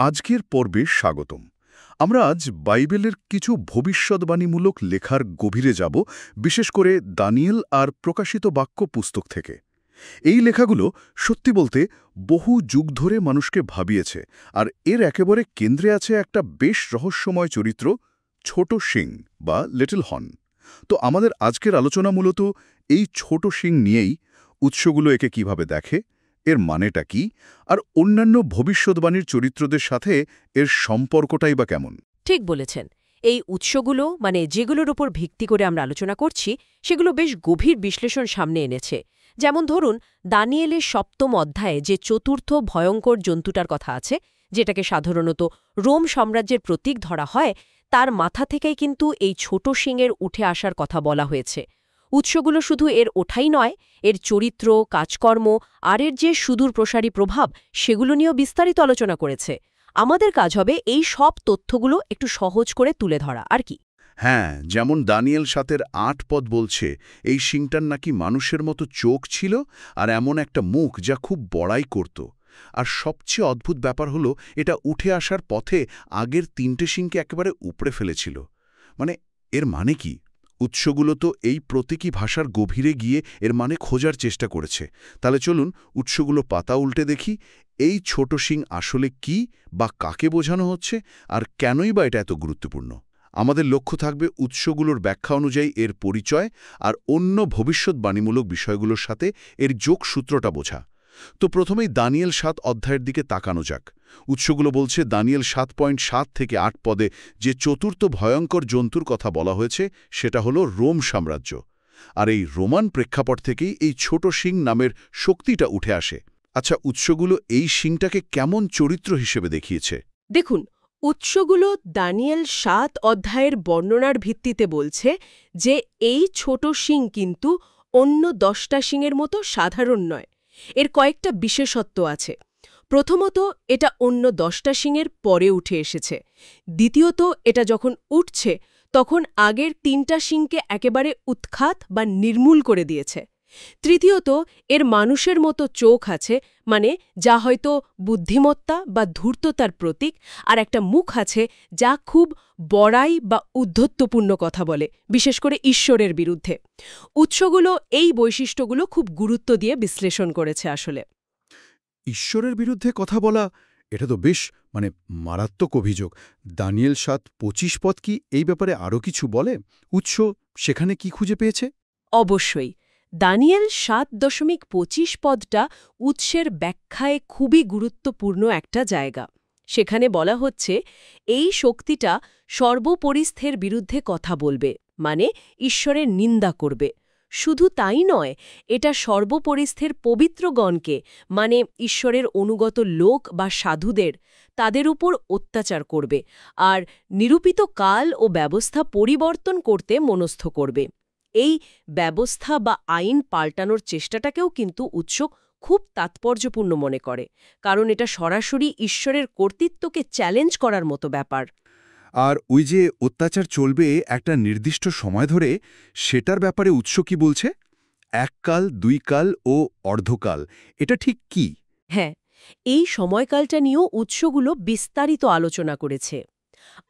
আজকের পর্বে স্বাগতম। আমরা আজ বাইবেলের কিছু ভবিষ্যদ্বাণীমূলক লেখার গভীরে যাব, বিশেষ করে দানিয়েল আর প্রকাশিত বাক্য পুস্তক থেকে। এই লেখাগুলো সত্যি বলতে বহু যুগ ধরে মানুষকে ভাবিয়েছে, আর এর একেবারে কেন্দ্রে আছে একটা বেশ রহস্যময় চরিত্র, ছোট সিং বা লিটল হর্ন। তো আমাদের আজকের আলোচনা মূলত এই ছোট সিং নিয়েই। উৎসগুলো একে কিভাবে দেখে, এর মানেটা কি, আর অন্যান্য ভবিষ্যদ্বাণীর চরিত্রদের সাথে এর সম্পর্কটাই বা কেমন। ঠিক বলেছেন। এই উৎসগুলো যেগুলোর উপর ভিত্তি করে আমরা আলোচনা করছি, সেগুলো বেশ গভীর বিশ্লেষণ সামনে এনেছে। যেমন ধরুন, দানিয়েলের ৭ম অধ্যায়ে যে চতুর্থ ভয়ঙ্কর জন্তুটার কথা আছে, যেটাকে সাধারণত রোম সাম্রাজ্যের প্রতীক ধরা হয়, তার মাথা থেকেই কিন্তু এই ছোট সিংয়ের উঠে আসার কথা বলা হয়েছে। উৎসগুলো শুধু এর ওঠাই নয়, এর চরিত্র, কাজকর্ম আর এর যে সুদূর প্রসারী প্রভাব, সেগুলো নিয়েও বিস্তারিত আলোচনা করেছে। আমাদের কাজ হবে এই সব তথ্যগুলো একটু সহজ করে তুলে ধরা আর কি। হ্যাঁ, যেমন দানিয়েল ৭-এর ৮ পদ বলছে, এই সিংটার নাকি মানুষের মতো চোখ ছিল আর এমন একটা মুখ যা খুব বড়াই করত। আর সবচেয়ে অদ্ভুত ব্যাপার হলো, এটা উঠে আসার পথে আগের ৩টে সিংকে একেবারে উপড়ে ফেলেছিল। এর মানে কি? উৎসগুলো তো এই প্রতীকী ভাষার গভীরে গিয়ে এর মানে খোঁজার চেষ্টা করেছে। তাহলে চলুন উৎসগুলো পাতা উল্টে দেখি, এই ছোট সিং আসলে কি বা কাকে বোঝানো হচ্ছে, আর কেনই বা এটা এত গুরুত্বপূর্ণ। আমাদের লক্ষ্য থাকবে উৎসগুলোর ব্যাখ্যা অনুযায়ী এর পরিচয় আর অন্য ভবিষ্যদ্বাণীমূলক বিষয়গুলোর সাথে এর যোগসূত্রটা বোঝা। তো প্রথমেই দানিয়েল ৭ অধ্যায়ের দিকে তাকানো যাক। উৎসগুলো বলছে দানিয়েল ৭.৭ থেকে ৮ পদে যে চতুর্থ ভয়ঙ্কর জন্তুর কথা বলা হয়েছে, সেটা হলো রোম সাম্রাজ্য। আর এই রোমান প্রেক্ষাপট থেকেই এই ছোট সিং নামের শক্তিটা উঠে আসে। আচ্ছা, উৎসগুলো এই সিংটাকে কেমন চরিত্র হিসেবে দেখিয়েছে? দেখুন, উৎসগুলো দানিয়েল ৭ অধ্যায়ের বর্ণনার ভিত্তিতে বলছে যে এই ছোট সিং কিন্তু অন্য ১০টা সিংয়ের মতো সাধারণ নয়। এর কয়েকটা বিশেষত্ব আছে। প্রথমত, এটা অন্য ১০টা সিংয়ের পরে উঠে এসেছে। দ্বিতীয়ত, এটা যখন উঠছে তখন আগের ৩টা সিংকে একেবারে উৎখাত বা নির্মূল করে দিয়েছে। তৃতীয়ত, এর মানুষের মতো চোখ আছে, যা হয়তো বুদ্ধিমত্তা বা ধূর্ততার প্রতীক, আর একটা মুখ আছে যা খুব বড়াই বা উদ্ধত্যপূর্ণ কথা বলে, বিশেষ করে ঈশ্বরের বিরুদ্ধে। উৎসগুলো এই বৈশিষ্ট্যগুলো খুব গুরুত্ব দিয়ে বিশ্লেষণ করেছে আসলে। ঈশ্বরের বিরুদ্ধে কথা বলা, এটা তো বেশ মারাত্মক অভিযোগ। দানিয়েল ৭:২৫ পদ কি এই ব্যাপারে আরও কিছু বলে? উৎস সেখানে কি খুঁজে পেয়েছে? অবশ্যই। দানিয়েল ৭.২৫ পদটা উৎসের ব্যাখ্যায় খুবই গুরুত্বপূর্ণ একটা জায়গা। সেখানে বলা হচ্ছে, এই শক্তিটা সর্বপরিস্থের বিরুদ্ধে কথা বলবে, ঈশ্বরের নিন্দা করবে। শুধু তাই নয়, এটা সর্বপরিস্থের পবিত্রগণকে, ঈশ্বরের অনুগত লোক বা সাধুদের, তাদের উপর অত্যাচার করবে আর নিরূপিত কাল ও ব্যবস্থা পরিবর্তন করতে মনস্থ করবে। এই ব্যবস্থা বা আইন পাল্টানোর চেষ্টাটাকেও কিন্তু উৎস খুব তাৎপর্যপূর্ণ মনে করে, কারণ এটা সরাসরি ঈশ্বরের কর্তৃত্বকে চ্যালেঞ্জ করার মতো ব্যাপার। আর ওই যে অত্যাচার চলবে একটা নির্দিষ্ট সময় ধরে, সেটার ব্যাপারে উৎস কি বলছে? এককাল, ২ কাল ও অর্ধকাল, এটা ঠিক কি? হ্যাঁ, এই সময়কালটা নিয়েও উৎসগুলো বিস্তারিত আলোচনা করেছে।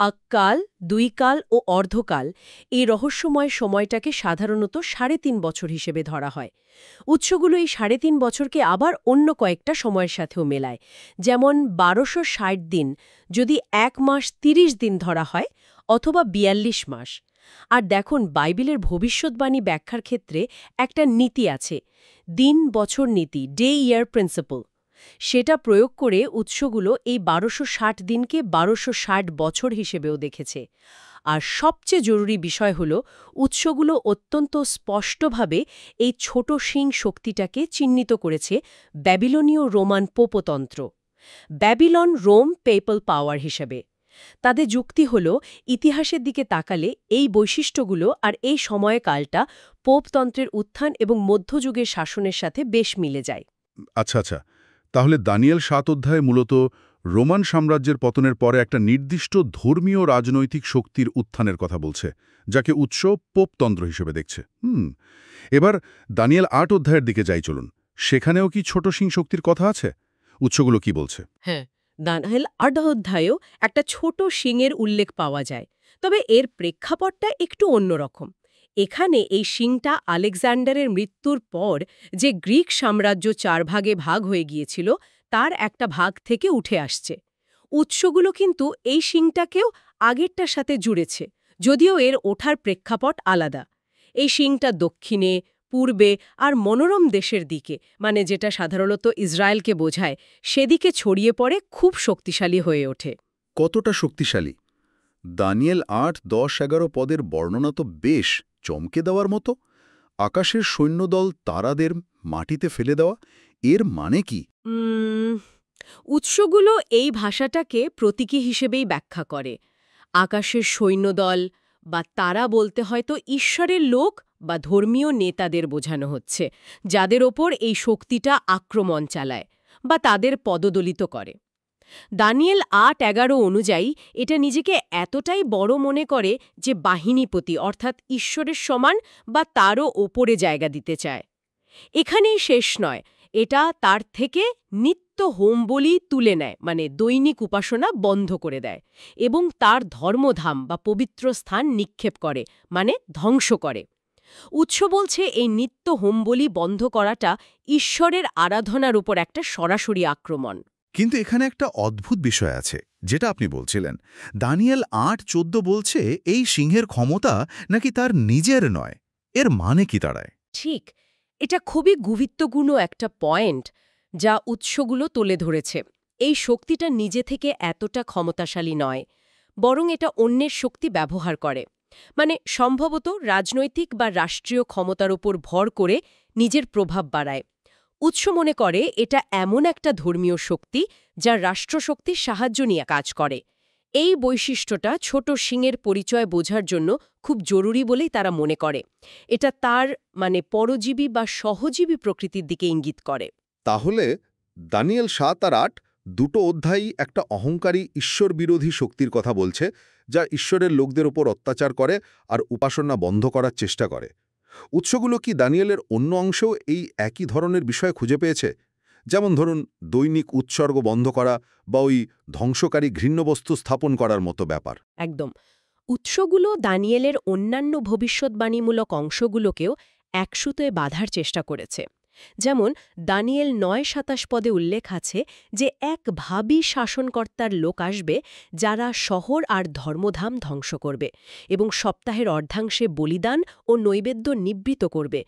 এককাল, ২ কাল ও অর্ধকাল, এই রহস্যময় সময়টাকে সাধারণত ৩.৫ বছর হিসেবে ধরা হয়। উৎসগুলো এই ৩.৫ বছরকে আবার অন্য কয়েকটা সময়ের সাথেও মেলায়, যেমন ১২৬০ দিন যদি ১ মাস ৩০ দিন ধরা হয়, অথবা ৪২ মাস। আর দেখুন, বাইবেলের ভবিষ্যদ্বাণী ব্যাখ্যার ক্ষেত্রে একটা নীতি আছে, দিন বছর নীতি, ডে ইয়ার প্রিন্সিপল। সেটা প্রয়োগ করে উৎসগুলো এই ১২৬০ দিনকে ১২৬০ বছর হিসেবেও দেখেছে। আর সবচেয়ে জরুরি বিষয় হল, উৎসগুলো অত্যন্ত স্পষ্টভাবে এই ছোট সিং শক্তিটাকে চিহ্নিত করেছে ব্যাবিলনীয় রোমান পোপতন্ত্র, ব্যাবিলন রোম পেপাল পাওয়ার হিসেবে। তাদের যুক্তি হল, ইতিহাসের দিকে তাকালে এই বৈশিষ্ট্যগুলো আর এই সময়কালটা পোপতন্ত্রের উত্থান এবং মধ্যযুগের শাসনের সাথে বেশ মিলে যায়। আচ্ছা, তাহলে দানিয়েল ৭ অধ্যায়ে মূলত রোমান সাম্রাজ্যের পতনের পরে একটা নির্দিষ্ট ধর্মীয় রাজনৈতিক শক্তির উত্থানের কথা বলছে, যাকে উৎস পোপতন্ত্র হিসেবে দেখছে। এবার দানিয়েল ৮ অধ্যায়ের দিকে যাই চলুন। সেখানেও কি ছোট সিং শক্তির কথা আছে? উৎসগুলো কি বলছে? হ্যাঁ, দানিয়েল ৮ অধ্যায়েও একটা ছোট শিংয়ের উল্লেখ পাওয়া যায়, তবে এর প্রেক্ষাপটটা একটু অন্যরকম। এখানে এই শিংটা আলেকজান্ডারের মৃত্যুর পর যে গ্রিক সাম্রাজ্য ৪ ভাগে ভাগ হয়ে গিয়েছিল তার একটা ভাগ থেকে উঠে আসছে। উৎসগুলো কিন্তু এই শিংটাকেও আগেরটার সাথে জুড়েছে, যদিও এর ওঠার প্রেক্ষাপট আলাদা। এই শিংটা দক্ষিণে, পূর্বে আর মনোরম দেশের দিকে, মানে যেটা সাধারণত ইসরায়েলকে বোঝায়, সেদিকে ছড়িয়ে পড়ে খুব শক্তিশালী হয়ে ওঠে। কতটা শক্তিশালী? দানিয়েল ৮, ১০, ১১ পদের বর্ণনা তো বেশ চমকে দেওয়ার মতো। আকাশের সৈন্যদল তারাদের মাটিতে ফেলে দেওয়া, এর মানে কি? উৎসগুলো এই ভাষাটাকে প্রতীকী হিসেবেই ব্যাখ্যা করে। আকাশের সৈন্যদল বা তারা বলতে হয়তো ঈশ্বরের লোক বা ধর্মীয় নেতাদের বোঝানো হচ্ছে, যাদের ওপর এই শক্তিটা আক্রমণ চালায় বা তাদের পদদলিত করে। দানিয়েল ৮-১১ অনুযায়ী এটা নিজেকে এতটাই বড় মনে করে যে বাহিনীপতি অর্থাৎ ঈশ্বরের সমান বা তারও ওপরে জায়গা দিতে চায়। এখানেই শেষ নয়, এটা তার থেকে নিত্য হোম বলি তুলে নেয়, মানে দৈনিক উপাসনা বন্ধ করে দেয়, এবং তার ধর্মধাম বা পবিত্র স্থান নিক্ষেপ করে, মানে ধ্বংস করে। উৎস বলছে এই নিত্য হোম বলি বন্ধ করাটা ঈশ্বরের আরাধনার উপর একটা সরাসরি আক্রমণ। কিন্তু এখানে একটা অদ্ভুত বিষয় আছে, যেটা আপনি বলছিলেন। দানিয়েল ৮:১৪ বলছে এই সিংহের ক্ষমতা নাকি তার নিজের নয়। এর মানে কি দাঁড়ায়? ঠিক, এটা খুবই গুরুত্বপূর্ণ একটা পয়েন্ট যা উৎসগুলো তুলে ধরেছে। এই শক্তিটা নিজে থেকে এতটা ক্ষমতাশালী নয়, বরং এটা অন্যের শক্তি ব্যবহার করে, মানে সম্ভবত রাজনৈতিক বা রাষ্ট্রীয় ক্ষমতার উপর ভর করে নিজের প্রভাব বাড়ায়। উৎস মনে করে এটা এমন একটা ধর্মীয় শক্তি যা রাষ্ট্রশক্তির সাহায্য নিয়ে কাজ করে। এই বৈশিষ্ট্যটা ছোট সিংহের পরিচয় বোঝার জন্য খুব জরুরি বলেই তারা মনে করে। এটা তার পরজীবী বা সহজীবী প্রকৃতির দিকে ইঙ্গিত করে। তাহলে দানিয়েল ৭ আর ৮ দুটো অধ্যায়ই একটা অহংকারী ঈশ্বর বিরোধী শক্তির কথা বলছে, যা ঈশ্বরের লোকদের ওপর অত্যাচার করে আর উপাসনা বন্ধ করার চেষ্টা করে। উৎসগুলো কি দানিয়েলের অন্য অংশেও এই একই ধরনের বিষয় খুঁজে পেয়েছে? যেমন ধরুন দৈনিক উৎসর্গ বন্ধ করা বা ওই ধ্বংসকারী ঘৃণ্য বস্তু স্থাপন করার মতো ব্যাপার। একদম। উৎসগুলো দানিয়েলের অন্যান্য ভবিষ্যৎবাণীমূলক অংশগুলোকেও একসুতোয় বাঁধার চেষ্টা করেছে। যেমন দানিয়েল ৯-২৭ পদে উল্লেখ আছে যে এক ভাবী শাসনকর্তার লোক আসবে যারা শহর আর ধর্মধাম ধ্বংস করবে এবং সপ্তাহের অর্ধাংশে বলিদান ও নৈবেদ্য নিবৃত করবে।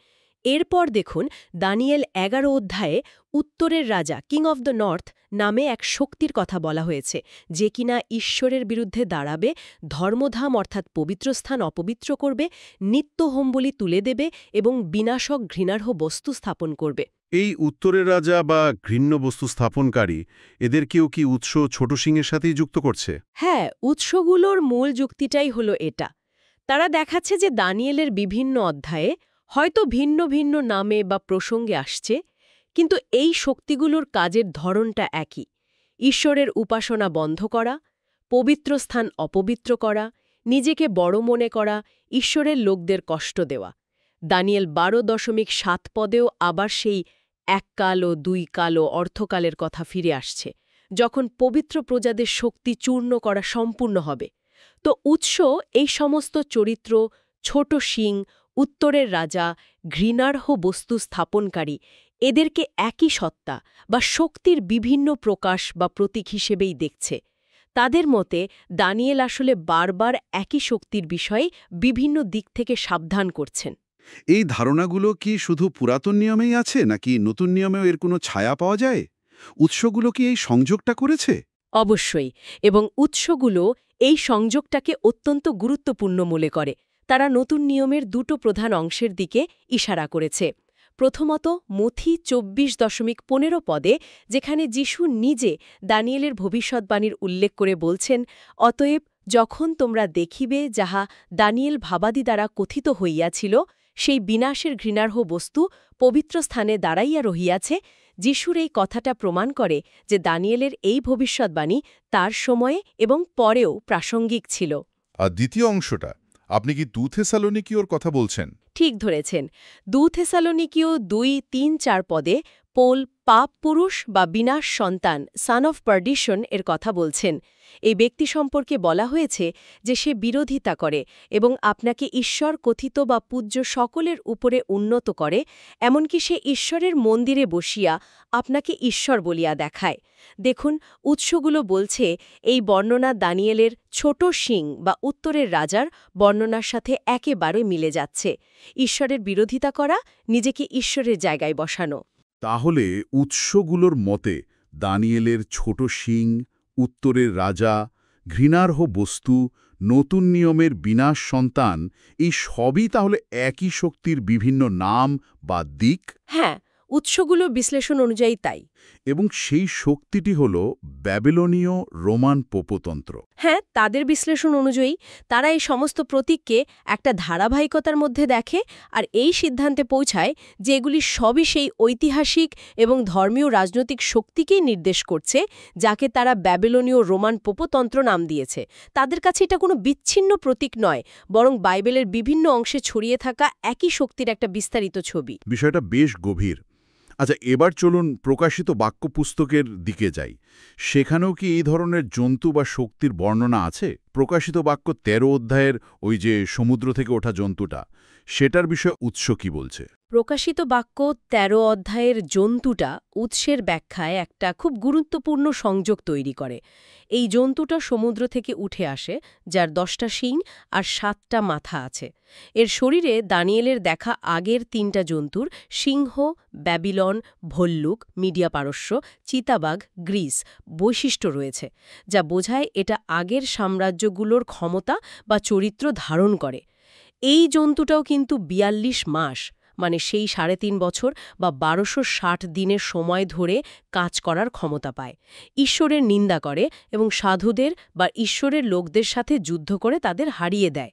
এরপর দেখুন দানিয়েল ১১ অধ্যায়ে উত্তরের রাজা কিং অফ দ্য নর্থ নামে এক শক্তির কথা বলা হয়েছে, যে কিনা ঈশ্বরের বিরুদ্ধে দাঁড়াবে, ধর্মধাম অর্থাৎ পবিত্রস্থান অপবিত্র করবে, নিত্য হোমবলি তুলে দেবে এবং বিনাশক ঘৃণার্হ বস্তু স্থাপন করবে। এই উত্তরের রাজা বা ঘৃণ্য বস্তু স্থাপনকারী, এদেরকেও কি উৎস ছোট সিংহের সাথেই যুক্ত করছে? হ্যাঁ, উৎসগুলোর মূল যুক্তিটাই হলো এটা। তারা দেখাচ্ছে যে দানিয়েলের বিভিন্ন অধ্যায়ে হয়তো ভিন্ন ভিন্ন নামে বা প্রসঙ্গে আসছে, কিন্তু এই শক্তিগুলোর কাজের ধরনটা একই: ঈশ্বরের উপাসনা বন্ধ করা, পবিত্র স্থান অপবিত্র করা, নিজেকে বড় মনে করা, ঈশ্বরের লোকদের কষ্ট দেওয়া। দানিয়েল ১২.৭ পদেও আবার সেই এককাল ও দুই কাল ও অর্থকালের কথা ফিরে আসছে, যখন পবিত্র প্রজাদের শক্তি চূর্ণ করা সম্পূর্ণ হবে। তো উৎস এই সমস্ত চরিত্র, ছোট সিং, উত্তরের রাজা, ঘৃণার্হ বস্তু স্থাপনকারী, এদেরকে একই সত্তা বা শক্তির বিভিন্ন প্রকাশ বা প্রতীক হিসেবেই দেখছে। তাদের মতে দানিয়েল আসলে বারবার একই শক্তির বিষয়ে বিভিন্ন দিক থেকে সাবধান করছেন। এই ধারণাগুলো কি শুধু পুরাতন নিয়মেই আছে, নাকি নতুন নিয়মেও এর কোনো ছায়া পাওয়া যায়? উৎসগুলো কি এই সংযোগটা করেছে? অবশ্যই, এবং উৎসগুলো এই সংযোগটাকে অত্যন্ত গুরুত্বপূর্ণ মনে করে। তারা নতুন নিয়মের দুটো প্রধান অংশের দিকে ইশারা করেছে। প্রথমত মথি ২৪.১৫ পদে, যেখানে যিশু নিজে দানিয়েলের ভবিষ্যৎবাণীর উল্লেখ করে বলছেন, অতএব যখন তোমরা দেখিবে যাহা দানিয়েল ভাবাদি দ্বারা কথিত হইয়াছিল, সেই বিনাশের ঘৃণার্হ বস্তু পবিত্র স্থানে দাঁড়াইয়া রহিয়াছে। যিশুর এই কথাটা প্রমাণ করে যে দানিয়েলের এই ভবিষ্যৎবাণী তার সময়ে এবং পরেও প্রাসঙ্গিক ছিল। আর দ্বিতীয় অংশটা, আপনি কি ২ থেসালোনিকীয়র কথা বলছেন? ঠিক ধরেছেন। ২ থেসালোনিকীয় ২-৩-৪ পদে পোল পাপ পুরুষ বা বিনাশ সন্তান সান অফ পারডিশন এর কথা বলছেন। এই ব্যক্তি সম্পর্কে বলা হয়েছে যে সে বিরোধিতা করে এবং আপনাকে ঈশ্বর কথিত বা পূজ্য সকলের উপরে উন্নত করে, এমনকি সে ঈশ্বরের মন্দিরে বসিয়া আপনাকে ঈশ্বর বলিয়া দেখায়। দেখুন, উৎসগুলো বলছে এই বর্ণনা দানিয়েলের ছোট সিং বা উত্তরের রাজার বর্ণনার সাথে একেবারে মিলে যাচ্ছে। ঈশ্বরের বিরোধিতা করা, নিজেকে ঈশ্বরের জায়গায় বসানো। তাহলে উৎসগুলোর মতে দানিয়েলের ছোট শিং, উত্তরের রাজা, ঘৃণার্হ বস্তু, নতুন নিয়মের বিনাশ সন্তান, এই সবই তাহলে একই শক্তির বিভিন্ন নাম বা দিক। হ্যাঁ, উৎসগুলো বিশ্লেষণ অনুযায়ী তাই। এবং সেই শক্তিটি হল ব্যাবিলনীয় রোমান পোপতন্ত্র। হ্যাঁ, তাদের বিশ্লেষণ অনুযায়ী তারা এই সমস্ত প্রতীককে একটা ধারাবাহিকতার মধ্যে দেখে আর এই সিদ্ধান্তে পৌঁছায় যে এগুলি সবই সেই ঐতিহাসিক এবং ধর্মীয় রাজনৈতিক শক্তিকেই নির্দেশ করছে, যাকে তারা ব্যাবিলনীয় রোমান পোপতন্ত্র নাম দিয়েছে। তাদের কাছে এটা কোনো বিচ্ছিন্ন প্রতীক নয়, বরং বাইবেলের বিভিন্ন অংশে ছড়িয়ে থাকা একই শক্তির একটা বিস্তারিত ছবি। বিষয়টা বেশ গভীর। আচ্ছা, এবার চলুন প্রকাশিত বাক্য পুস্তকের দিকে যাই। সেখানেও কি এই ধরনের জন্তু বা শক্তির বর্ণনা আছে? প্রকাশিত বাক্য 13 অধ্যায়ের ওই যে সমুদ্র থেকে ওঠা জন্তুটা, সেটার বিষয়ে উৎস কি বলছে? প্রকাশিত বাক্য 13 অধ্যায়ের জন্তুটা উৎসের ব্যাখ্যায় একটা খুব গুরুত্বপূর্ণ সংযোগ তৈরি করে। এই জন্তুটা সমুদ্র থেকে উঠে আসে, যার 10টা শিং আর 7টা মাথা আছে। এর শরীরে দানিয়েলের দেখা আগের 3টা জন্তুর সিংহ, ব্যাবিলন, ভল্লুক, মিডিয়া পারস্য, চিতাবাঘ, গ্রিস বৈশিষ্ট্য রয়েছে, যা বোঝায় এটা আগের সাম্রাজ্যগুলোর ক্ষমতা বা চরিত্র ধারণ করে। এই জন্তুটাও কিন্তু 42 মাস, মানে সেই 3.5 বছর বা 1260 দিনের সময় ধরে কাজ করার ক্ষমতা পায়। ঈশ্বরের নিন্দা করে এবং সাধুদের বা ঈশ্বরের লোকদের সাথে যুদ্ধ করে তাদের হারিয়ে দেয়।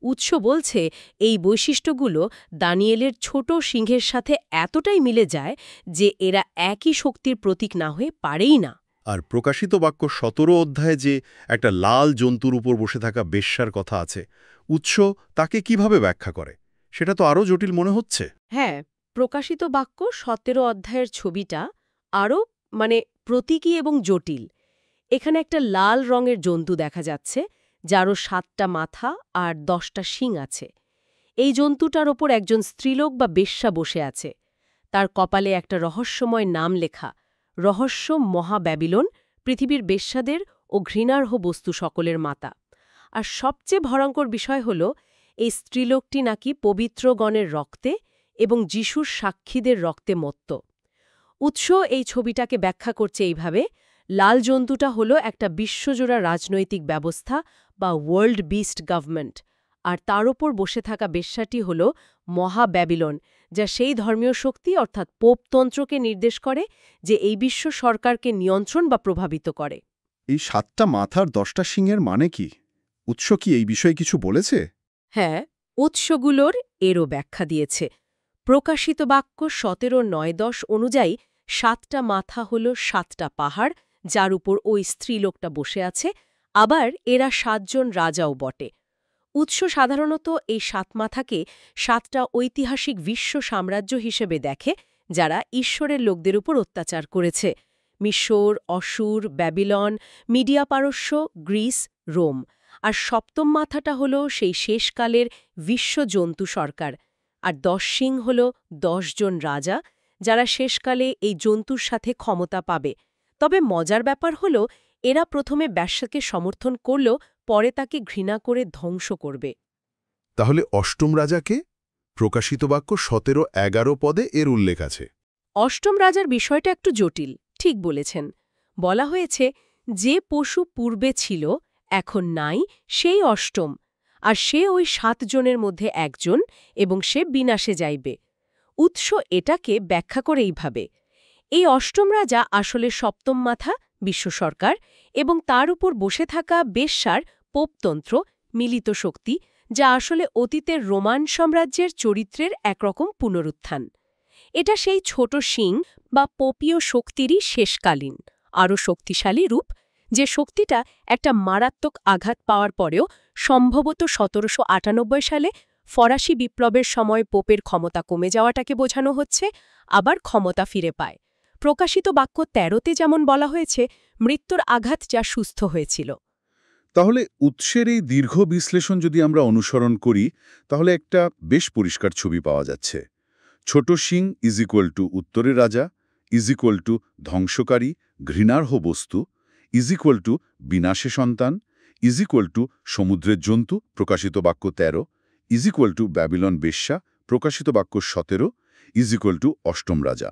উৎস বলছে এই বৈশিষ্ট্যগুলো দানিয়েলের ছোট সিংহের সাথে এতটাই মিলে যায় যে এরা একই শক্তির প্রতীক না হয়ে পারেই না। আর প্রকাশিত বাক্য 17 অধ্যায়ে যে একটা লাল জন্তুর উপর বসে থাকা বেশ্যার কথা আছে, উৎস তাকে কিভাবে ব্যাখ্যা করে? সেটা তো আরও জটিল মনে হচ্ছে। হ্যাঁ, প্রকাশিত বাক্য 17 অধ্যায়ের ছবিটা আরও প্রতীকী এবং জটিল। এখানে একটা লাল রঙের জন্তু দেখা যাচ্ছে, যারও 7টা মাথা আর 10টা শিং আছে। এই জন্তুটার ওপর একজন স্ত্রীলোক বা বেশ্যা বসে আছে। তার কপালে একটা রহস্যময় নাম লেখা, রহস্য মহা ব্যাবিলন, পৃথিবীর বেশ্যাদের ও ঘৃণার্হ বস্তু সকলের মাতা। আর সবচেয়ে ভয়ঙ্কর বিষয় হল, এই স্ত্রীলোকটি নাকি পবিত্রগণের রক্তে এবং যিশুর সাক্ষীদের রক্তে মত্ত। উৎস এই ছবিটাকে ব্যাখ্যা করছে এইভাবে: লাল জন্তুটা হল একটা বিশ্বজোড়া রাজনৈতিক ব্যবস্থা বা ওয়ার্ল্ড বিস্ট গভর্নমেন্ট, আর তার ওপর বসে থাকা বেশ্যাটি হল মহা ব্যাবিলন, যা সেই ধর্মীয় শক্তি অর্থাৎ পোপতন্ত্রকে নির্দেশ করে যে এই বিশ্ব সরকারকে নিয়ন্ত্রণ বা প্রভাবিত করে। এই 7টা মাথার 10টা সিংহের মানে কি? উৎস কি এই বিষয়ে কিছু বলেছে? হ্যাঁ, উৎসগুলোর এরও ব্যাখ্যা দিয়েছে। প্রকাশিত বাক্য 17:9-10 অনুযায়ী 7টা মাথা হল 7টা পাহাড়, যার উপর ওই স্ত্রীলোকটা বসে আছে, আবার এরা 7 জন রাজাও বটে। উৎস সাধারণত এই 7 মাথাকে 7টা ঐতিহাসিক বিশ্ব সাম্রাজ্য হিসেবে দেখে, যারা ঈশ্বরের লোকদের উপর অত্যাচার করেছে: মিশর, অসুর, ব্যাবিলন, মিডিয়া পারস্য, গ্রিস, রোম। আর 7ম মাথাটা হল সেই শেষকালের বিশ্বজন্তু সরকার, আর 10 শিং হল 10 জন রাজা, যারা শেষকালে এই জন্তুর সাথে ক্ষমতা পাবে। তবে মজার ব্যাপার হল, এরা প্রথমে বেশ্যাকে সমর্থন করলেও পরে তাকে ঘৃণা করে ধ্বংস করবে। তাহলে অষ্টম রাজাকে? প্রকাশিত বাক্য 17-11 পদে এর উল্লেখ আছে। অষ্টম রাজার বিষয়টা একটু জটিল, ঠিক বলেছেন। বলা হয়েছে যে পশু পূর্বে ছিল, এখন নাই, সেই অষ্টম, আর সে ওই 7 জনের মধ্যে একজন, এবং সে বিনাশে যাইবে। উৎস এটাকে ব্যাখ্যা করে এইভাবে: এই অষ্টম রাজা আসলে 7ম মাথা, বিশ্ব সরকার, এবং তার উপর বসে থাকা বেশ্যার পোপতন্ত্র, মিলিত শক্তি, যা আসলে অতীতের রোমান সাম্রাজ্যের চরিত্রের একরকম পুনরুত্থান। এটা সেই ছোট শিং বা পোপীয় শক্তিরই শেষকালীন, আরও শক্তিশালী রূপ, যে শক্তিটা একটা মারাত্মক আঘাত পাওয়ার পরেও সম্ভবত 1798 সালে ফরাসি বিপ্লবের সময় পোপের ক্ষমতা কমে যাওয়াটাকে বোঝানো হচ্ছে, আবার ক্ষমতা ফিরে পায়। প্রকাশিত বাক্য ১৩তে যেমন বলা হয়েছে, মৃত্যুর আঘাত যা সুস্থ হয়েছিল। তাহলে উৎসের এই দীর্ঘ বিশ্লেষণ যদি আমরা অনুসরণ করি, তাহলে একটা বেশ পরিষ্কার ছবি পাওয়া যাচ্ছে। ছোট সিং ইজ ইকুয়াল টু উত্তরের রাজা, ইজ ইকুয়াল টু ধ্বংসকারী, ঘৃণার্হ বস্তু, ইজ ইকুয়াল টু বিনাশে সন্তান, ইজ ইকুয়াল টু সমুদ্রের জন্তু, প্রকাশিত বাক্য ১৩, ইজ ইকুয়াল টু ব্যাবিলন বেশ্যা, প্রকাশিত বাক্য ১৭, ইজ ইকুয়াল টু অষ্টম রাজা।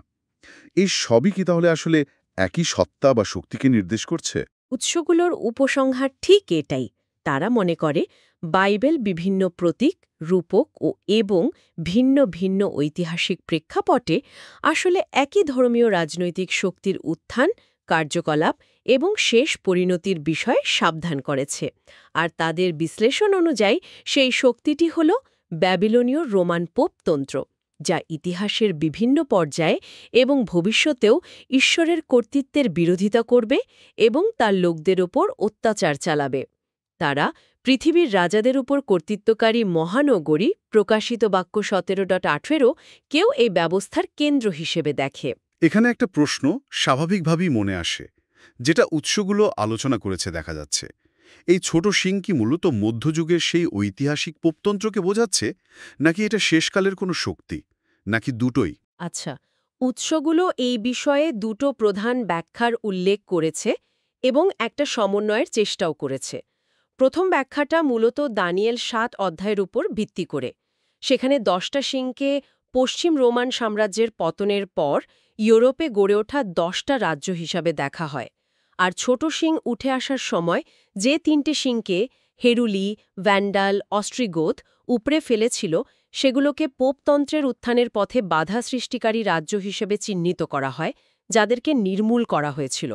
এই সবই কি তাহলে আসলে একই সত্তা বা শক্তিকে নির্দেশ করছে? উৎসগুলোর উপসংহার ঠিক এটাই। তারা মনে করে বাইবেল বিভিন্ন প্রতীক, রূপক এবং ভিন্ন ভিন্ন ঐতিহাসিক প্রেক্ষাপটে আসলে একই ধর্মীয় রাজনৈতিক শক্তির উত্থান, কার্যকলাপ এবং শেষ পরিণতির বিষয়ে সাবধান করেছে। আর তাদের বিশ্লেষণ অনুযায়ী সেই শক্তিটি হল ব্যাবিলনীয় রোমান পোপতন্ত্র, যা ইতিহাসের বিভিন্ন পর্যায়ে এবং ভবিষ্যতেও ঈশ্বরের কর্তৃত্বের বিরোধিতা করবে এবং তার লোকদের ওপর অত্যাচার চালাবে। তারা পৃথিবীর রাজাদের উপর কর্তৃত্বকারী মহানগরী, প্রকাশিত বাক্য ১৭.১৮ কেউ এই ব্যবস্থার কেন্দ্র হিসেবে দেখে। এখানে একটা প্রশ্ন স্বাভাবিকভাবেই মনে আসে, যেটা উৎসগুলো আলোচনা করেছে দেখা যাচ্ছে। এই ছোট সিং কি মূলত মধ্যযুগের সেই ঐতিহাসিক পোপতন্ত্রকে বোঝাচ্ছে, নাকি এটা শেষকালের কোনো শক্তি, নাকি দুটোই? আচ্ছা, উৎসগুলো এই বিষয়ে দুটো প্রধান ব্যাখ্যার উল্লেখ করেছে এবং একটা সমন্বয়ের চেষ্টাও করেছে। প্রথম ব্যাখ্যাটা মূলত দানিয়েল ৭ অধ্যায়ের উপর ভিত্তি করে। সেখানে ১০টা সিংকে পশ্চিম রোমান সাম্রাজ্যের পতনের পর ইউরোপে গড়ে ওঠা ১০টা রাজ্য হিসাবে দেখা হয়। আর ছোট সিং উঠে আসার সময় যে ৩টে সিংকে হেরুলি, ভ্যান্ডাল, অস্ট্রিগোথ উপড়ে ফেলেছিল, সেগুলোকে পোপতন্ত্রের উত্থানের পথে বাধা সৃষ্টিকারী রাজ্য হিসেবে চিহ্নিত করা হয়, যাদেরকে নির্মূল করা হয়েছিল।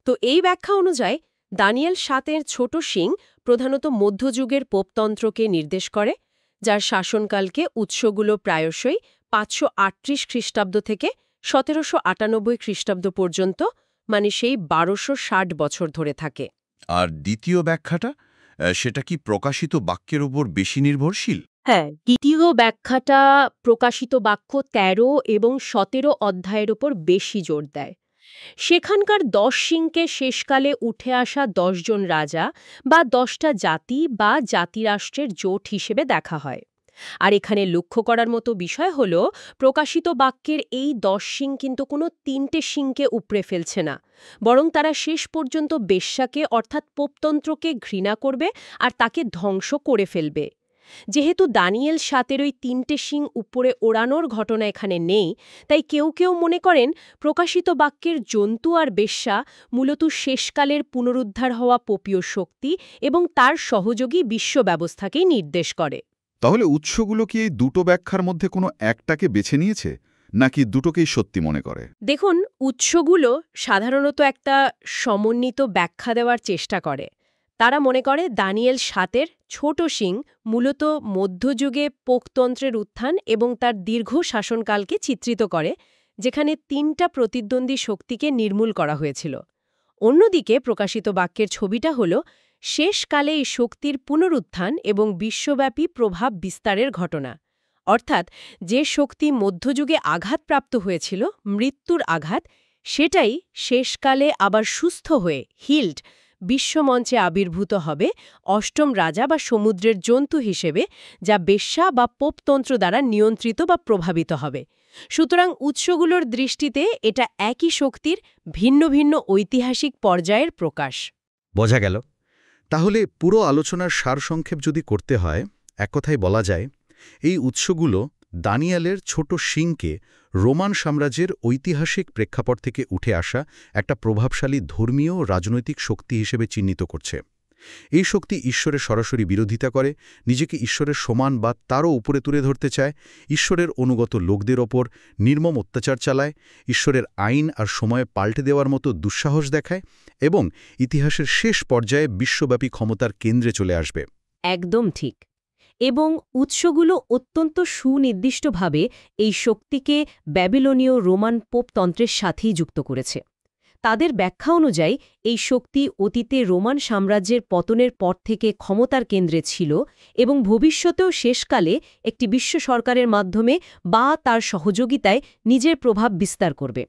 তো এই ব্যাখ্যা অনুযায়ী দানিয়েল ৭-এর ছোট সিং প্রধানত মধ্যযুগের পোপতন্ত্রকে নির্দেশ করে, যার শাসনকালকে উৎসগুলো প্রায়শই ৫৩৮ খ্রিস্টাব্দ থেকে ১৭৯৮ খ্রিস্টাব্দ পর্যন্ত, মানে সেই ১২৬০ বছর ধরে থাকে। আর দ্বিতীয় ব্যাখ্যাটা, সেটা কি প্রকাশিত বাক্যের উপর বেশি নির্ভরশীল? হ্যাঁ, দ্বিতীয় ব্যাখ্যাটা প্রকাশিত বাক্য ১৩ এবং ১৭ অধ্যায়ের উপর বেশি জোর দেয়। সেখানকার ১০ সিংকে শেষকালে উঠে আসা ১০ জন রাজা বা ১০টা জাতি বা জাতিরাষ্ট্রের জোট হিসেবে দেখা হয়। আর এখানে লক্ষ্য করার মতো বিষয় হল, প্রকাশিত বাক্যের এই ১০ সিং কিন্তু কোনো ৩টে সিংকে উপড়ে ফেলছে না, বরং তারা শেষ পর্যন্ত বেশ্যাকে অর্থাৎ পোপতন্ত্রকে ঘৃণা করবে আর তাকে ধ্বংস করে ফেলবে। যেহেতু দানিয়েল ৭-এর ওই ৩টে সিং উপরে ওড়ানোর ঘটনা এখানে নেই, তাই কেউ কেউ মনে করেন প্রকাশিত বাক্যের জন্তু আর বেশ্যা মূলত শেষকালের পুনরুদ্ধার হওয়া পোপীয় শক্তি এবং তার সহযোগী বিশ্ব ব্যবস্থাকেই নির্দেশ করে। তাহলে উৎসগুলো কি এই দুটো ব্যাখ্যার মধ্যে কোনো একটাকে বেছে নিয়েছে, নাকি দুটোকেই সত্যি মনে করে? দেখুন, উৎসগুলো সাধারণত একটা সমন্বিত ব্যাখ্যা দেওয়ার চেষ্টা করে। তারা মনে করে দানিয়েল ৭-এর ছোট সিং মূলত মধ্যযুগে পোপতন্ত্রের উত্থান এবং তার দীর্ঘ শাসনকালকে চিত্রিত করে, যেখানে ৩টা প্রতিদ্বন্দ্বী শক্তিকে নির্মূল করা হয়েছিল। অন্যদিকে প্রকাশিত বাক্যের ছবিটা হল শেষকালে এই শক্তির পুনরুত্থান এবং বিশ্বব্যাপী প্রভাব বিস্তারের ঘটনা। অর্থাৎ যে শক্তি মধ্যযুগে আঘাতপ্রাপ্ত হয়েছিল, মৃত্যুর আঘাত, সেটাই শেষকালে আবার সুস্থ হয়ে হিল্ড বিশ্বমঞ্চে আবির্ভূত হবে অষ্টম রাজা বা সমুদ্রের জন্তু হিসেবে, যা বেশ্যা বা পোপতন্ত্র দ্বারা নিয়ন্ত্রিত বা প্রভাবিত হবে। সুতরাং উৎসগুলোর দৃষ্টিতে এটা একই শক্তির ভিন্ন ভিন্ন ঐতিহাসিক পর্যায়ের প্রকাশ। বোঝা গেল। তাহলে পুরো আলোচনার সারসংক্ষেপ যদি করতে হয়, এক কথায় বলা যায়, এই উৎসগুলো দানিয়েলের ছোট সিংকে রোমান সাম্রাজ্যের ঐতিহাসিক প্রেক্ষাপট থেকে উঠে আসা একটা প্রভাবশালী ধর্মীয় রাজনৈতিক শক্তি হিসেবে চিহ্নিত করছে। এই শক্তি ঈশ্বরের সরাসরি বিরোধিতা করে, নিজেকে ঈশ্বরের সমান বা তারও উপরে তুলে ধরতে চায়, ঈশ্বরের অনুগত লোকদের ওপর নির্মম অত্যাচার চালায়, ঈশ্বরের আইন আর সময়ে পাল্টে দেওয়ার মতো দুঃসাহস দেখায় এবং ইতিহাসের শেষ পর্যায়ে বিশ্বব্যাপী ক্ষমতার কেন্দ্রে চলে আসবে। একদম ঠিক। এবং উৎসগুলো অত্যন্ত সুনির্দিষ্টভাবে এই শক্তিকে ব্যাবিলনীয় রোমান পোপতন্ত্রের সাথেই যুক্ত করেছে। তাদের ব্যাখ্যা অনুযায়ী এই শক্তি অতীতে রোমান সাম্রাজ্যের পতনের পর থেকে ক্ষমতার কেন্দ্রে ছিল এবং ভবিষ্যতেও শেষকালে একটি বিশ্ব সরকারের মাধ্যমে বা তার সহযোগিতায় নিজের প্রভাব বিস্তার করবে।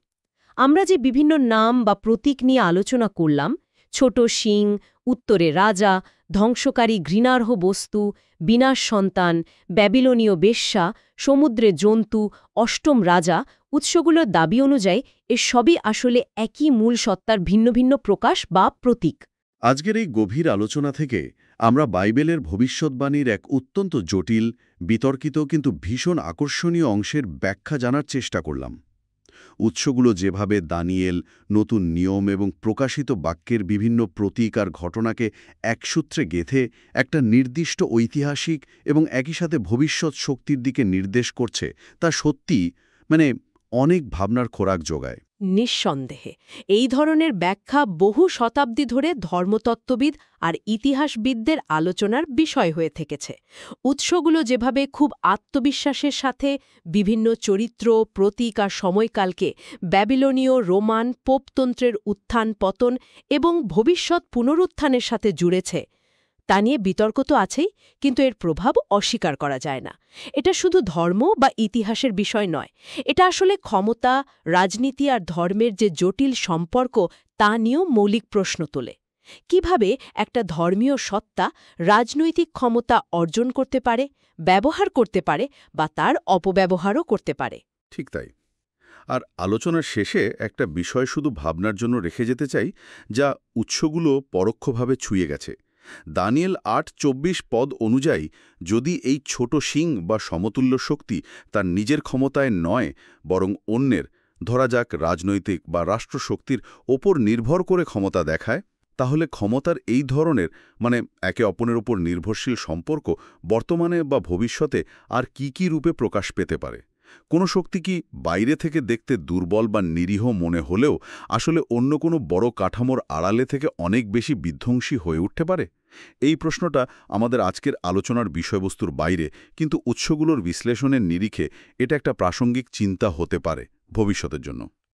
আমরা যে বিভিন্ন নাম বা প্রতীক নিয়ে আলোচনা করলাম, ছোট সিং, উত্তরে রাজা, ধ্বংসকারী ঘৃণার্হ বস্তু, বিনাশ সন্তান, ব্যাবিলনীয় বেশ্যা, সমুদ্রে জন্তু, অষ্টম রাজা, উৎসগুলোর দাবি অনুযায়ী সবই আসলে একই মূল সত্তার ভিন্ন ভিন্ন প্রকাশ বা প্রতীক। আজকের এই গভীর আলোচনা থেকে আমরা বাইবেলের ভবিষ্যৎবাণীর এক অত্যন্ত জটিল, বিতর্কিত কিন্তু ভীষণ আকর্ষণীয় অংশের ব্যাখ্যা জানার চেষ্টা করলাম। উৎসগুলো যেভাবে দানিয়েল, নতুন নিয়ম এবং প্রকাশিত বাক্যের বিভিন্ন প্রতীক আর ঘটনাকে একসূত্রে গেঁথে একটা নির্দিষ্ট ঐতিহাসিক এবং একই সাথে ভবিষ্যৎ শক্তির দিকে নির্দেশ করছে, তা সত্যি অনেক ভাবনার খোরাক যোগায়। নিঃসন্দেহে এই ধরনের ব্যাখ্যা বহু শতাব্দী ধরে ধর্মতত্ত্ববিদ আর ইতিহাসবিদদের আলোচনার বিষয় হয়ে থেকেছে। উৎসগুলো যেভাবে খুব আত্মবিশ্বাসের সাথে বিভিন্ন চরিত্র, প্রতীক আর সময়কালকে ব্যাবিলনীয়, রোমান, পোপতন্ত্রের উত্থান পতন এবং ভবিষ্যৎ পুনরুত্থানের সাথে জুড়েছে, তা নিয়ে বিতর্ক তো আছেই, কিন্তু এর প্রভাব অস্বীকার করা যায় না। এটা শুধু ধর্ম বা ইতিহাসের বিষয় নয়, এটা আসলে ক্ষমতা, রাজনীতি আর ধর্মের যে জটিল সম্পর্ক তা নিয়েও মৌলিক প্রশ্ন তোলে। কিভাবে একটা ধর্মীয় সত্তা রাজনৈতিক ক্ষমতা অর্জন করতে পারে, ব্যবহার করতে পারে বা তার অপব্যবহারও করতে পারে। ঠিক তাই। আর আলোচনার শেষে একটা বিষয় শুধু ভাবনার জন্য রেখে যেতে চাই, যা উৎসগুলো পরোক্ষভাবে ছুঁয়ে গেছে। দানিয়েল ৮:২৪ পদ অনুযায়ী যদি এই ছোট সিং বা সমতুল্য শক্তি তার নিজের ক্ষমতায় নয়, বরং অন্যের, ধরা যাক রাজনৈতিক বা রাষ্ট্রশক্তির ওপর নির্ভর করে ক্ষমতা দেখায়, তাহলে ক্ষমতার এই ধরনের একে অপরের ওপর নির্ভরশীল সম্পর্ক বর্তমানে বা ভবিষ্যতে আর কি রূপে প্রকাশ পেতে পারে। কোনো শক্তি কি বাইরে থেকে দেখতে দুর্বল বা নিরীহ মনে হলেও আসলে অন্য কোনো বড় কাঠামোর আড়ালে থেকে অনেক বেশি বিধ্বংসী হয়ে উঠতে পারে? এই প্রশ্নটা আমাদের আজকের আলোচনার বিষয়বস্তুর বাইরে, কিন্তু উৎসগুলোর বিশ্লেষণের নিরিখে এটা একটা প্রাসঙ্গিক চিন্তা হতে পারে ভবিষ্যতের জন্য।